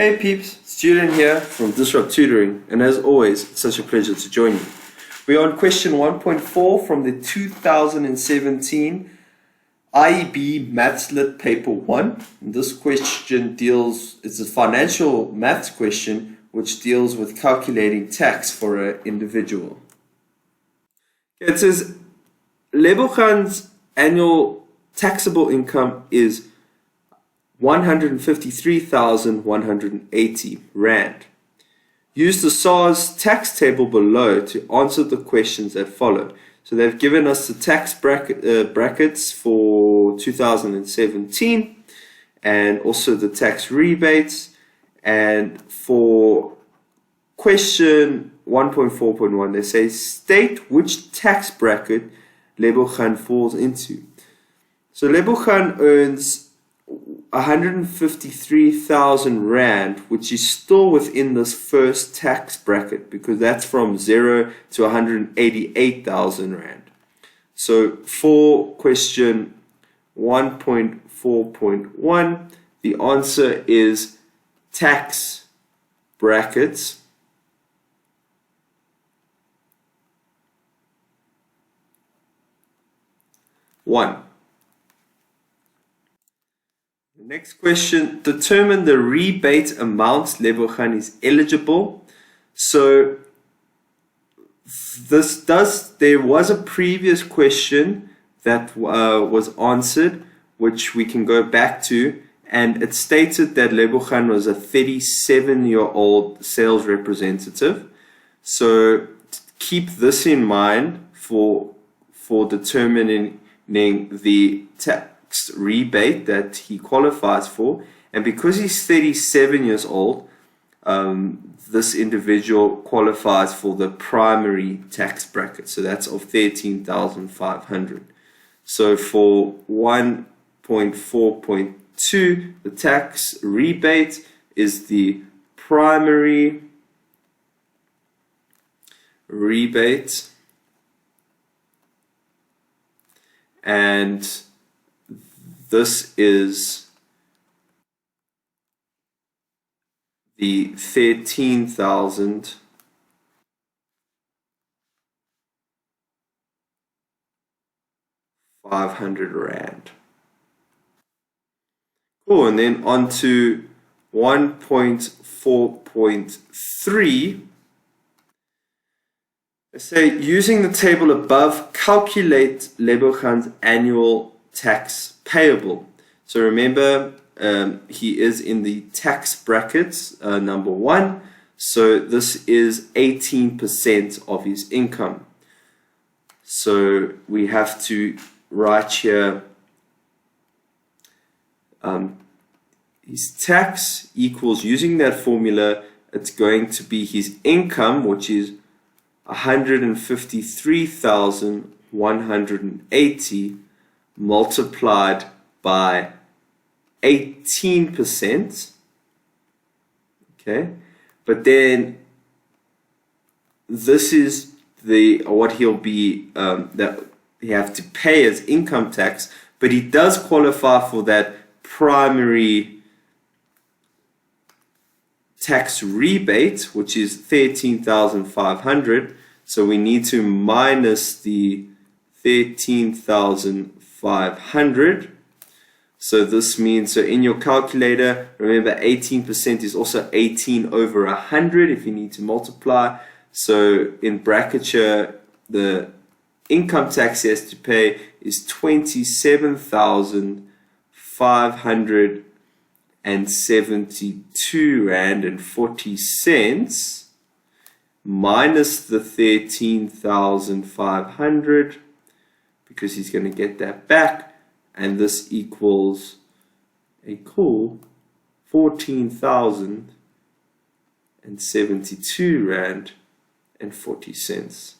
Hey peeps, it's Julian here from Tutoring, and as always, it's such a pleasure to join you. We're on question 1.4 from the 2017 IEB Maths Lit Paper 1. And this question it's a financial maths question which deals with calculating tax for an individual. It says, Lebelgan's annual taxable income is 153,180 Rand. Use the SARS tax table below to answer the questions that follow. So they've given us the tax brackets for 2017 and also the tax rebates. And for question 1.4.1, they say state which tax bracket Lebelgan falls into. So Lebelgan earns 153,000 Rand, which is still within this first tax bracket because that's from 0 to 188,000 Rand. So for question 1.4.1, the answer is tax brackets 1. Next question, determine the rebate amounts Lebelgan is eligible. So there was a previous question that was answered, which we can go back to, and it stated that Lebelgan was a 37-year-old sales representative. So keep this in mind for determining the tax rebate that he qualifies for. And because he's 37 years old, this individual qualifies for the primary tax bracket, so that's of 13,500. So for 1.4.2, the tax rebate is the primary rebate, and this is the 13,500 Rand. Cool, and then on to 1.4.3. Say, using the table above, calculate Lebelgan's annual tax payable. So remember, he is in the tax brackets, number 1. So this is 18% of his income. So we have to write here his tax equals, using that formula, it's going to be his income, which is 153,180 multiplied by 18%. Okay, but then this is what he'll be that he have to pay as income tax, but he does qualify for that primary tax rebate, which is 13,500. So we need to minus the 13,500. So this means, so in your calculator, remember 18% is also 18 over 100 if you need to multiply. So in bracket here, the income tax he has to pay is 27,572 Rand and 40 cents minus the 13,500, because he's going to get that back, and this equals a cool 14,072 Rand and 40 cents.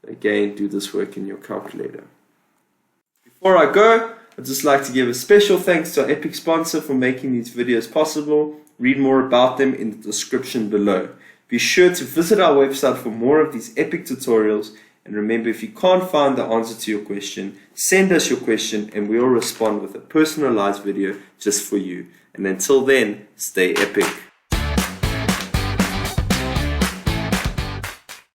Again, do this work in your calculator. Before I go, I'd just like to give a special thanks to our epic sponsor for making these videos possible. Read more about them in the description below. Be sure to visit our website for more of these epic tutorials, and remember, if you can't find the answer to your question, send us your question and we'll respond with a personalized video just for you. And until then, stay epic.